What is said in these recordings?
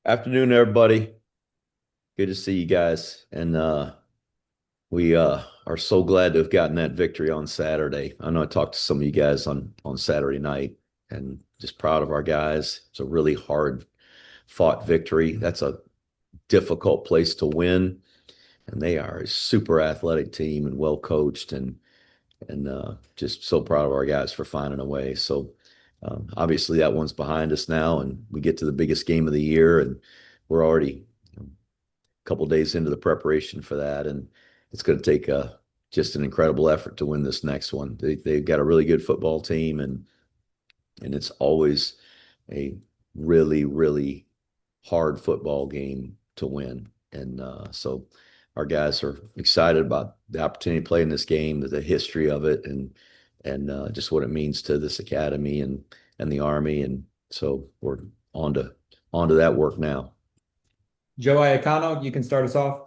Afternoon, everybody. Good to see you guys. And we are so glad to have gotten that victory on Saturday. I know I talked to some of you guys on Saturday night and just proud of our guys. It's a really hard fought victory. That's a difficult place to win. And they are a super athletic team and well coached and just so proud of our guys for finding a way. So obviously that one's behind us now, and we get to the biggest game of the year, and we're already couple days into the preparation for that, and it's going to take just an incredible effort to win this next one. They've got a really good football team, and it's always a really, really hard football game to win. And so our guys are excited about the opportunity to play in this game, the history of it, and just what it means to this academy and the Army. And so we're on to that work now. Joe Iacano, you can start us off.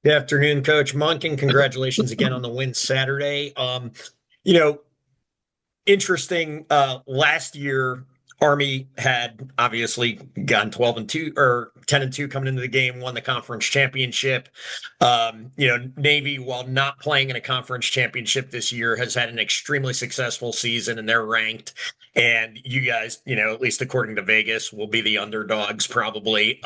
Good afternoon, Coach Monken. Congratulations again on the win Saturday. You know, interesting. Last year, Army had obviously gone 12-2 or 10-2 coming into the game, won the conference championship. Navy, while not playing in a conference championship this year, has had an extremely successful season, and they're ranked. And you guys, at least according to Vegas, will be the underdogs probably.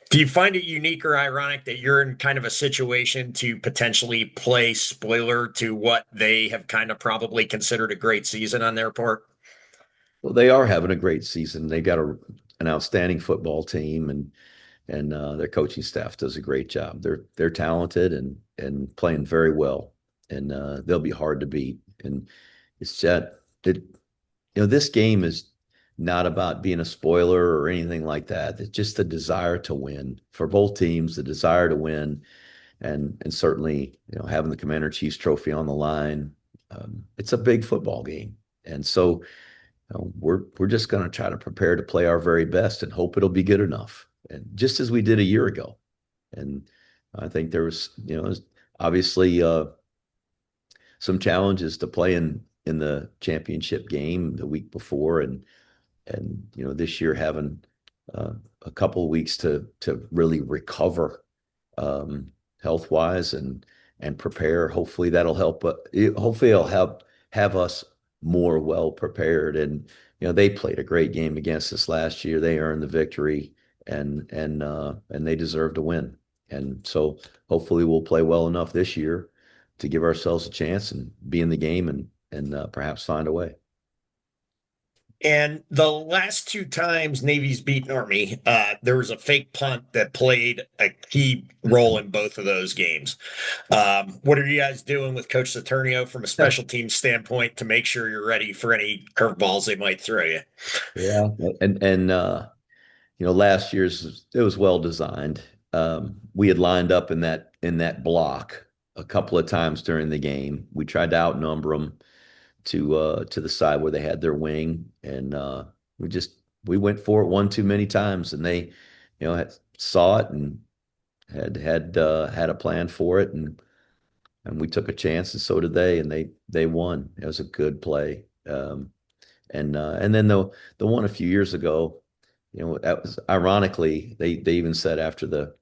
Do you find it unique or ironic that you're in kind of a situation to potentially play spoiler to what they have kind of probably considered a great season on their part? Well, they are having a great season. They've got an outstanding football team, and their coaching staff does a great job. They're talented and playing very well, and they'll be hard to beat. And it's that this game is not about being a spoiler or anything like that. It's just the desire to win for both teams, the desire to win, and certainly having the Commander in Chiefs trophy on the line. It's a big football game, and so we're just going to try to prepare to play our very best and hope it'll be good enough, and just as we did a year ago. And I think there was, obviously some challenges to play in the championship game the week before, and this year having a couple of weeks to really recover health wise and prepare. Hopefully that'll help. Hopefully it'll have us more well prepared. And they played a great game against us last year. They earned the victory, and they deserve to win. And so hopefully we'll play well enough this year to give ourselves a chance and be in the game and perhaps find a way. And the last two times Navy's beaten Army, there was a fake punt that played a key role in both of those games. What are you guys doing with Coach Saturnio from a special team standpoint to make sure you're ready for any curveballs they might throw you? Yeah, and last year's it was well designed. We had lined up in that block a couple of times during the game. We tried to outnumber them to the side where they had their wing, and we went for it one too many times, and they saw it and had a plan for it, and we took a chance, and so did they, and they won. It was a good play. And then the one a few years ago, that was ironically, they even said after the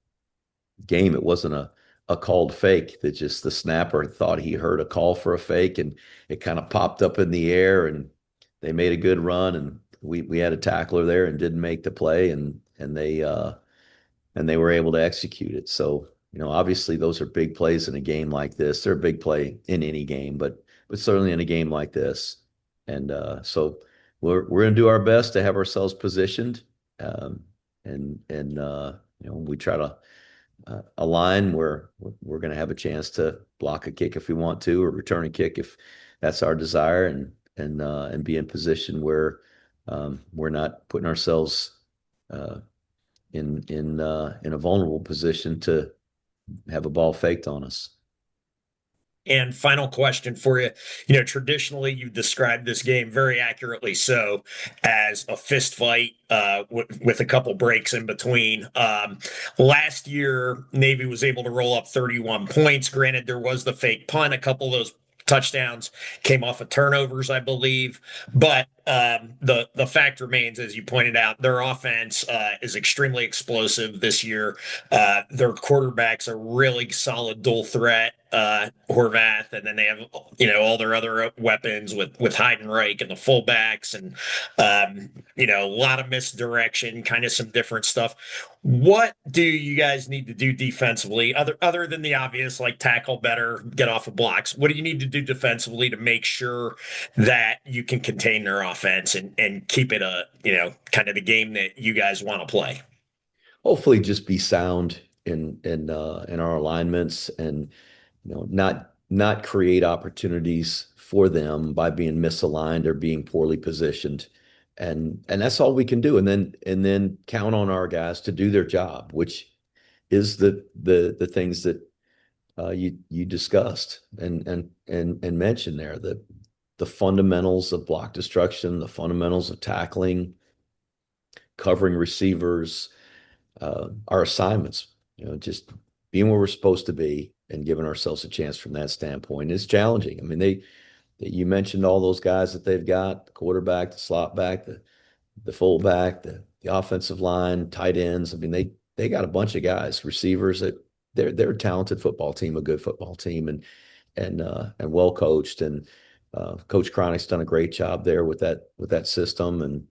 game it wasn't a called fake, that just the snapper thought he heard a call for a fake, and it kind of popped up in the air, and they made a good run, and we had a tackler there and didn't make the play, and they were able to execute it. So obviously those are big plays in a game like this. They're a big play in any game, but certainly in a game like this. And so we're going to do our best to have ourselves positioned, and we try to a line where we're going to have a chance to block a kick if we want to, or return a kick if that's our desire, and be in position where we're not putting ourselves in a vulnerable position to have a ball faked on us. And final question for you. Traditionally, you've described this game very accurately so as a fist fight with a couple breaks in between. Last year, Navy was able to roll up 31 points. Granted, there was the fake punt. A couple of those touchdowns came off of turnovers, I believe. But the fact remains, as you pointed out, their offense is extremely explosive this year. Their quarterbacks are really solid dual threat, Horvath, and then they have all their other weapons with Heidenreich and the fullbacks, and a lot of misdirection, kind of some different stuff. What do you guys need to do defensively, other than the obvious, like tackle better, get off of blocks? What do you need to do defensively to make sure that you can contain their offense and keep it kind of the game that you guys want to play? Hopefully just be sound in our alignments and not create opportunities for them by being misaligned or being poorly positioned. And that's all we can do. And then count on our guys to do their job, which is the things that you discussed and mentioned there, the fundamentals of block destruction, the fundamentals of tackling, covering receivers, our assignments, just being where we're supposed to be and giving ourselves a chance from that standpoint is challenging. I mean, you mentioned all those guys that they've got, the quarterback, the slot back, the fullback, the offensive line, tight ends. I mean, they got a bunch of guys, receivers that they're a talented football team, a good football team, and well coached. And Coach Cronick's done a great job there with that system, and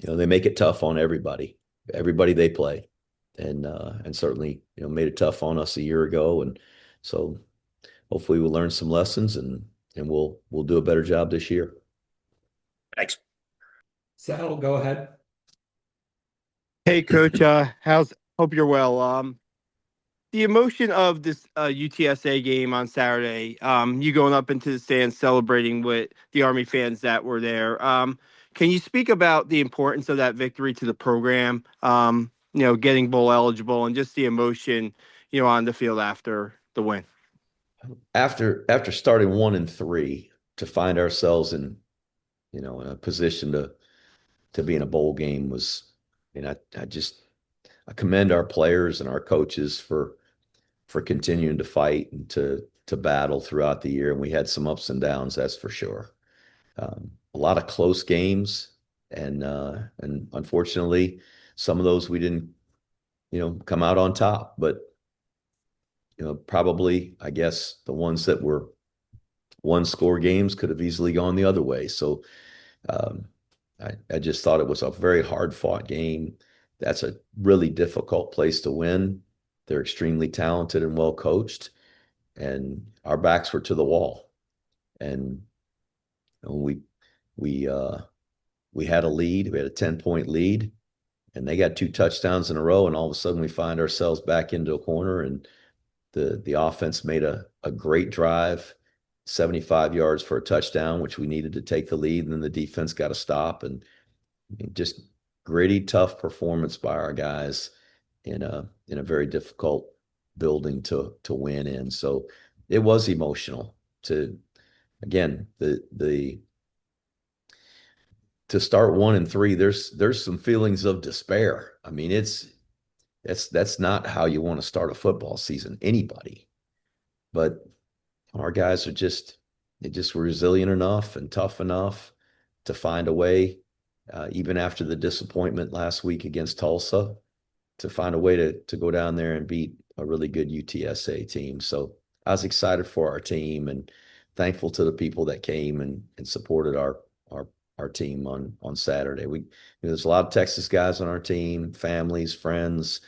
they make it tough on everybody they play, and certainly made it tough on us a year ago. And so hopefully we'll learn some lessons and we'll do a better job this year. Thanks. Sal, go ahead. Hey, Coach. Hope you're well. The emotion of this UTSA game on Saturday, you going up into the stands celebrating with the Army fans that were there. Can you speak about the importance of that victory to the program? Getting bowl eligible and just the emotion, on the field after the win. After starting 1-3, to find ourselves in a position to be in a bowl game was, I commend our players and our coaches for continuing to fight and to battle throughout the year. And we had some ups and downs, that's for sure. A lot of close games, and unfortunately, some of those we didn't, come out on top. But probably, I guess, the ones that were one-score games could have easily gone the other way. So I just thought it was a very hard-fought game. That's a really difficult place to win. They're extremely talented and well coached, and our backs were to the wall. And we had a lead. We had a 10-point lead, and they got 2 touchdowns in a row. And all of a sudden, we find ourselves back into a corner, and the offense made a great drive, 75 yards for a touchdown, which we needed to take the lead. And then the defense got a stop, and just gritty, tough performance by our guys in a very difficult building to win in. So it was emotional to start 1-3. There's some feelings of despair. I mean, that's not how you want to start a football season, anybody. But our guys they just were resilient enough and tough enough to find a way, even after the disappointment last week against Tulsa, to find a way to go down there and beat a really good UTSA team. So I was excited for our team and thankful to the people that came and supported our team on Saturday. There's a lot of Texas guys on our team, families, friends,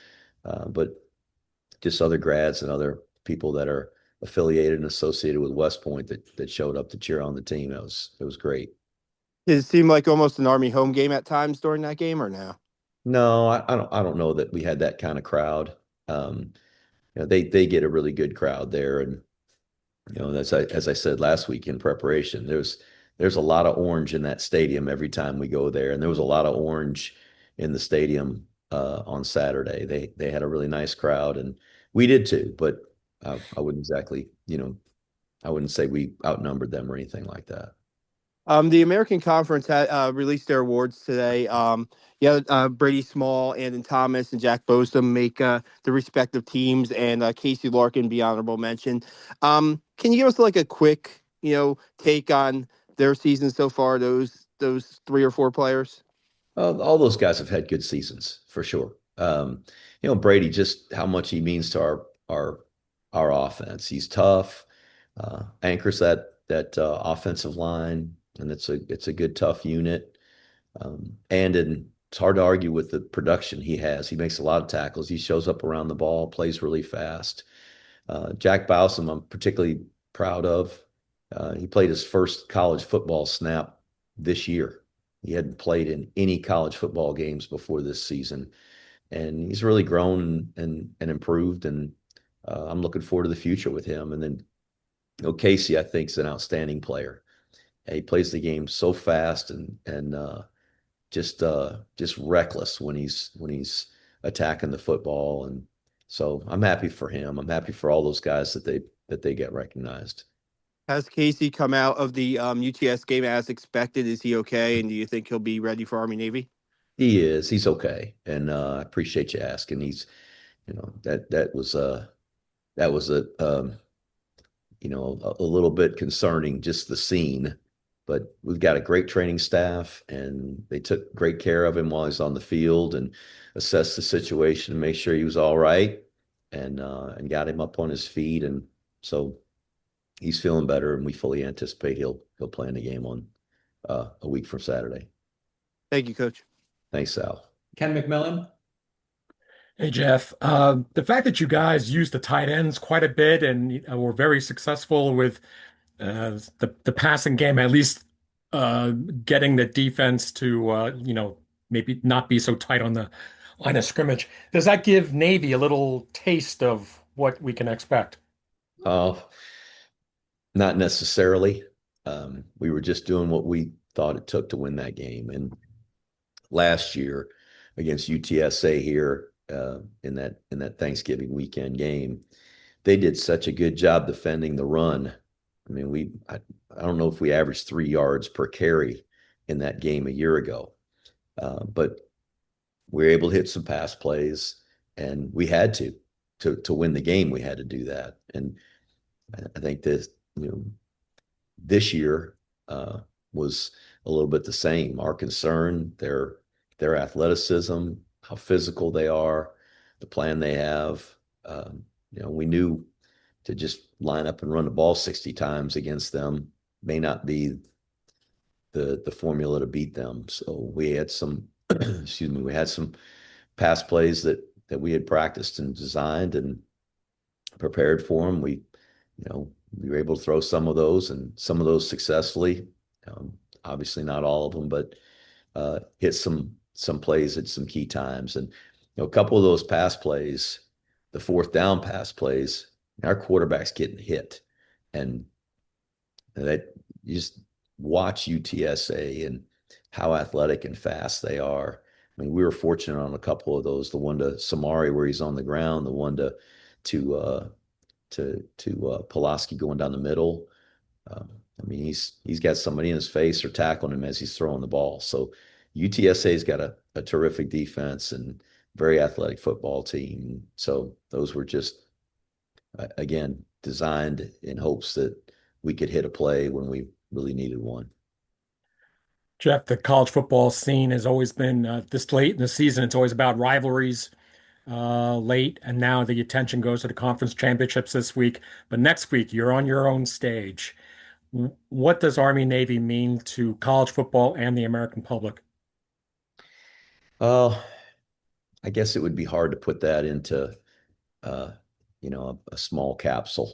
but just other grads and other people that are affiliated and associated with West Point that showed up to cheer on the team. It was great. Did it seem like almost an Army home game at times during that game, or no? No, I don't know that we had that kind of crowd. They get a really good crowd there, and as I said last week in preparation, there's a lot of orange in that stadium every time we go there, and there was a lot of orange in the stadium on Saturday. They had a really nice crowd, and we did too. But I wouldn't exactly, I wouldn't say we outnumbered them or anything like that. The American Conference had released their awards today. Brady Small, Andon Thomas, and Jack Bosom make the respective teams, and Casey Larkin be honorable mention. Can you give us like a quick, take on their season so far? Those those 3 or 4 players? All those guys have had good seasons for sure. Brady, just how much he means to our offense. He's tough, anchors that offensive line, and it's a good tough unit. It's hard to argue with the production he has. He makes a lot of tackles. He shows up around the ball, plays really fast. Jack Bowsam, I'm particularly proud of. He played his first college football snap this year. He hadn't played in any college football games before this season, and he's really grown and improved. And I'm looking forward to the future with him. And then, Casey, I think, is an outstanding player. He plays the game so fast and just reckless when he's attacking the football. And so I'm happy for him. I'm happy for all those guys that they get recognized. Has Casey come out of the UTS game as expected? Is he okay? And do you think he'll be ready for Army Navy? He is. He's okay, and I appreciate you asking. He's, that was a little bit concerning, just the scene. But we've got a great training staff, and they took great care of him while he's on the field and assessed the situation and made sure he was all right, and got him up on his feet. And so he's feeling better, and we fully anticipate he'll play in the game on a week from Saturday. Thank you, Coach. Thanks, Sal. Ken McMillan. Hey, Jeff. The fact that you guys use the tight ends quite a bit and were very successful with the passing game, at least getting the defense to maybe not be so tight on the line of scrimmage. Does that give Navy a little taste of what we can expect? Uh, Not necessarily. We were just doing what we thought it took to win that game. And last year against UTSA here in that Thanksgiving weekend game, they did such a good job defending the run. I mean, I don't know if we averaged 3 yards per carry in that game a year ago, but we were able to hit some pass plays, and we had to win the game. We had to do that, and I think this year was a little bit the same. Our concern, their athleticism, how physical they are, the plan they have. We knew to just line up and run the ball 60 times against them may not be the formula to beat them. So we had some, excuse me, we had some pass plays that we had practiced and designed and prepared for them. We were able to throw some of those and some of those successfully. Obviously not all of them, but hit some plays at some key times. And a couple of those pass plays, the fourth down pass plays, our quarterback's getting hit. And that you just watch UTSA and how athletic and fast they are. I mean, we were fortunate on a couple of those. The one to Samari where he's on the ground, the one to Pulaski going down the middle. He's got somebody in his face or tackling him as he's throwing the ball. So UTSA's got a terrific defense and very athletic football team. So those were just, again, designed in hopes that we could hit a play when we really needed one. Jeff, the college football scene has always been this late in the season. It's always about rivalries late, and now the attention goes to the conference championships this week. But next week, you're on your own stage. What does Army Navy mean to college football and the American public? I guess it would be hard to put that into a small capsule.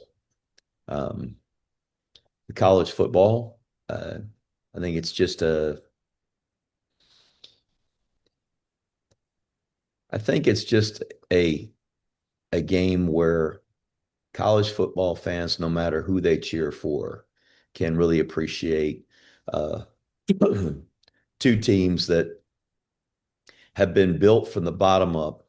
The college football, I think it's just a game where college football fans, no matter who they cheer for, can really appreciate two teams that have been built from the bottom up.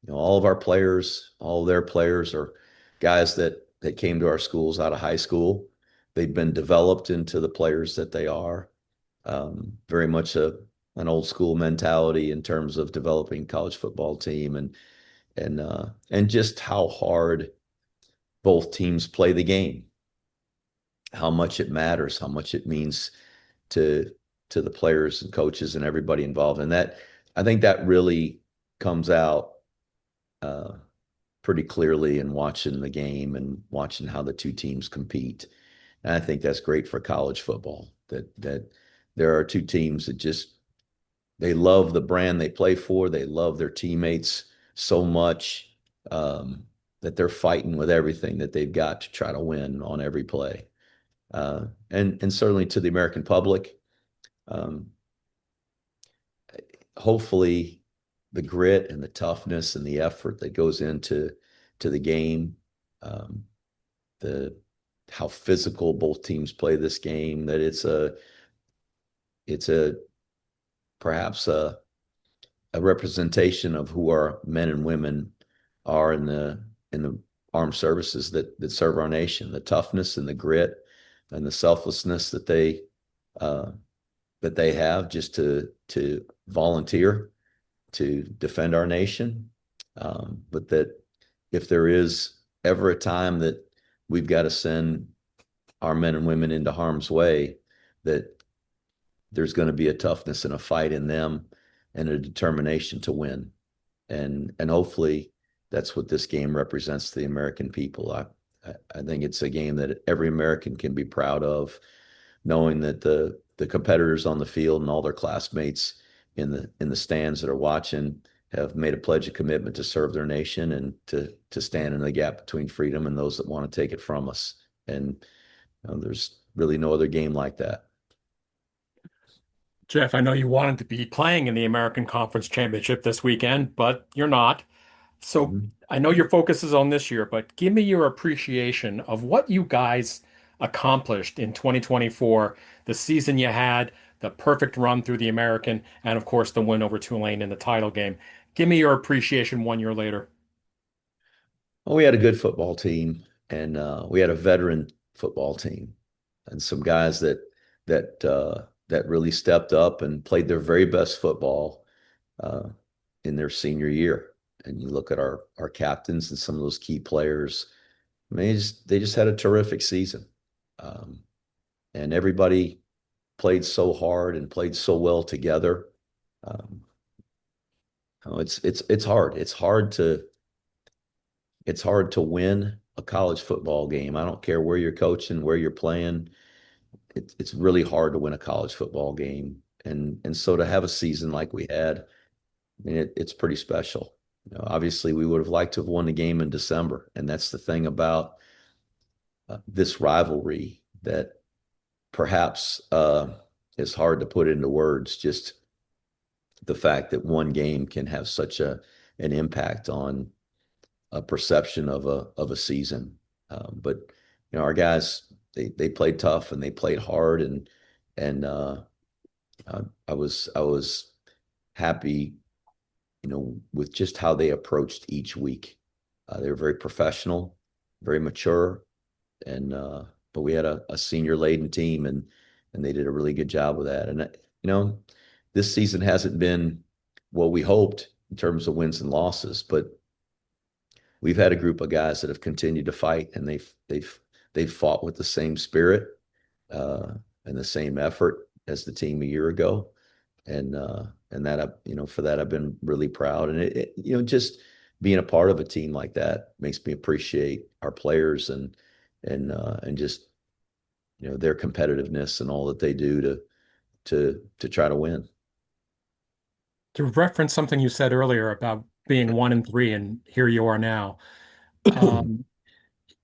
All of our players, all of their players are guys that came to our schools out of high school. They've been developed into the players that they are. Very much an old school mentality in terms of developing college football team and just how hard both teams play the game, how much it matters, how much it means to to the players and coaches and everybody involved. And that I think that really comes out uh, pretty clearly in watching the game and watching how the two teams compete. And I think that's great for college football. That there are two teams that just they love the brand they play for. They love their teammates so much um, that they're fighting with everything that they've got to try to win on every play. And certainly to the American public, um, hopefully the grit and the toughness and the effort that goes into the game, um, the how physical both teams play this game, that it's a perhaps a representation of who our men and women are in the armed services that serve our nation, the toughness and the grit and the selflessness uh, that they have just to volunteer to defend our nation. But that if there is ever a time that we've got to send our men and women into harm's way, that there's going to be a toughness and a fight in them and a determination to win. And hopefully that's what this game represents to the American people. I think it's a game that every American can be proud of, knowing that the competitors on the field and all their classmates in the stands that are watching have made a pledge of commitment to serve their nation and to stand in the gap between freedom and those that want to take it from us. And there's really no other game like that. Jeff, I know you wanted to be playing in the American Conference Championship this weekend, but you're not. So Mhm. I know your focus is on this year, but give me your appreciation of what you guys accomplished in 2024, the season you had, the perfect run through the American, and of course the win over Tulane in the title game. Give me your appreciation 1 year later. Well, we had a good football team, and we had a veteran football team, and some guys that really stepped up and played their very best football uh, in their senior year. And you look at our captains and some of those key players. I mean, they just had a terrific season, um, and everybody played so hard and played so well together. Um, it's hard. It's hard to win a college football game. I don't care where you're coaching, where you're playing. It's really hard to win a college football game. And so to have a season like we had, I mean, it's pretty special. Obviously, we would have liked to have won the game in December, and that's the thing about this rivalry that perhaps is hard to put into words. Just the fact that one game can have such an impact on a perception of a season. But our guys they played tough and they played hard and I was happy, with just how they approached each week. They were very professional, very mature, and but we had a senior laden team and they did a really good job with that. And this season hasn't been what we hoped in terms of wins and losses, but we've had a group of guys that have continued to fight, and they've fought with the same spirit uh, and the same effort as the team a year ago, and that for that I've been really proud, and just being a part of a team like that makes me appreciate our players and just their competitiveness and all that they do to try to win. To reference something you said earlier about being 1-3, and here you are now. Um,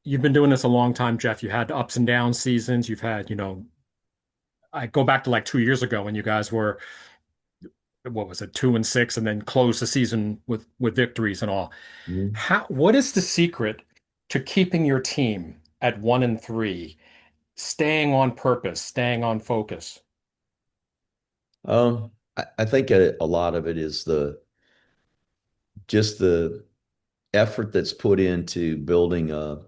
you've been doing this a long time, Jeff. You had ups and down seasons. You've had, I go back to like 2 years ago when you guys were, what was it, 2-6, and then closed the season with victories and all. Mhm. What is the secret to keeping your team at 1-3, staying on purpose, staying on focus? I think a lot of it is the effort that's put into building a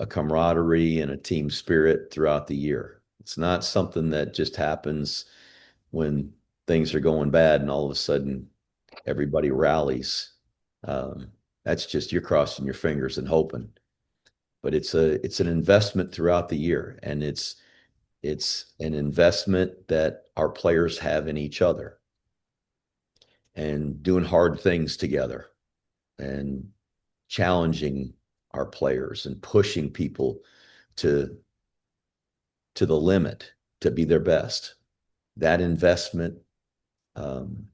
camaraderie and a team spirit throughout the year. It's not something that just happens when things are going bad and all of a sudden everybody rallies. That's just you're crossing your fingers and hoping. But it's an investment throughout the year, and It's an investment that our players have in each other and doing hard things together and challenging our players and pushing people to the limit to be their best. That investment, um,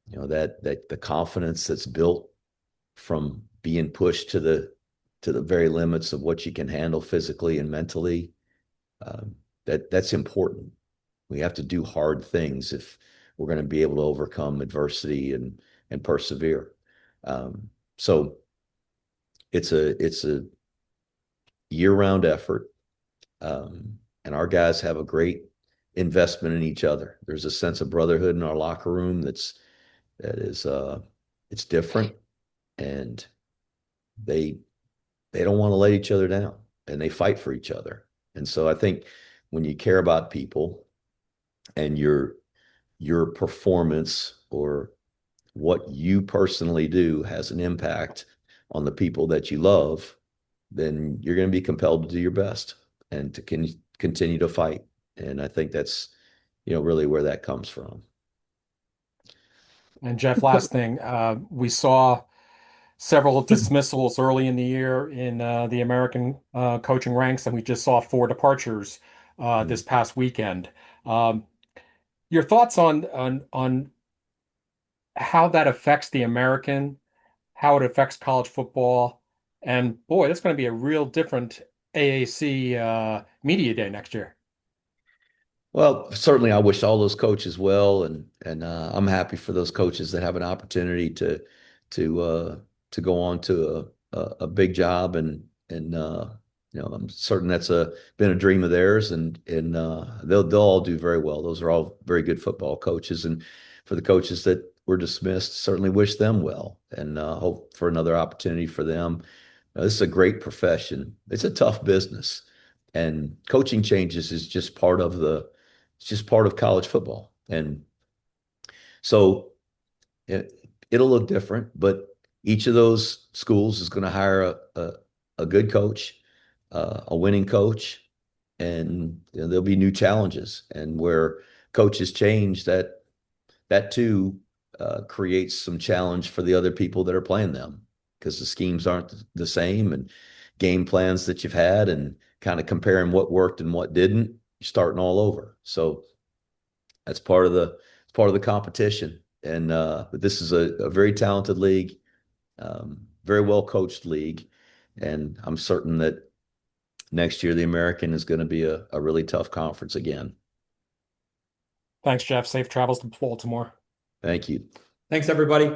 that the confidence that's built from being pushed to the very limits of what you can handle physically and mentally, that's important. We have to do hard things if we're going to be able to overcome adversity and persevere. So it's a year-round effort, and our guys have a great investment in each other. There's a sense of brotherhood in our locker room that is it's different, and they they don't want to let each other down, and they fight for each other. And so I think when you care about people and your performance or what you personally do has an impact on the people that you love, then you're going to be compelled to do your best and to continue to fight. And I think that's, really where that comes from. And Jeff, last thing, we saw several dismissals early in the year in the American coaching ranks, and we just saw 4 departures this past weekend. Um, your thoughts on how that affects the American, how it affects college football, and boy, that's going to be a real different AAC media day next year. Well, certainly, I wish all those coaches well, and I'm happy for those coaches that have an opportunity to to go on to a big job, and I'm certain that's been a dream of theirs, and they'll all do very well. Those are all very good football coaches, and for the coaches that were dismissed, certainly wish them well, and hope for another opportunity for them. This is a great profession. It's a tough business, and coaching changes is just part of it's just part of college football. And so it'll look different, but each of those schools is going to hire a good coach, a winning coach, and there'll be new challenges. And where coaches change, that too creates some challenge for the other people that are playing them because the schemes aren't the same and game plans that you've had and kind of comparing what worked and what didn't, you're starting all over. So that's part of the competition. And but this is a very talented league, very well coached league, and I'm certain that next year the American is going to be a really tough conference again. Thanks, Jeff. Safe travels to Baltimore. Thank you. Thanks, everybody.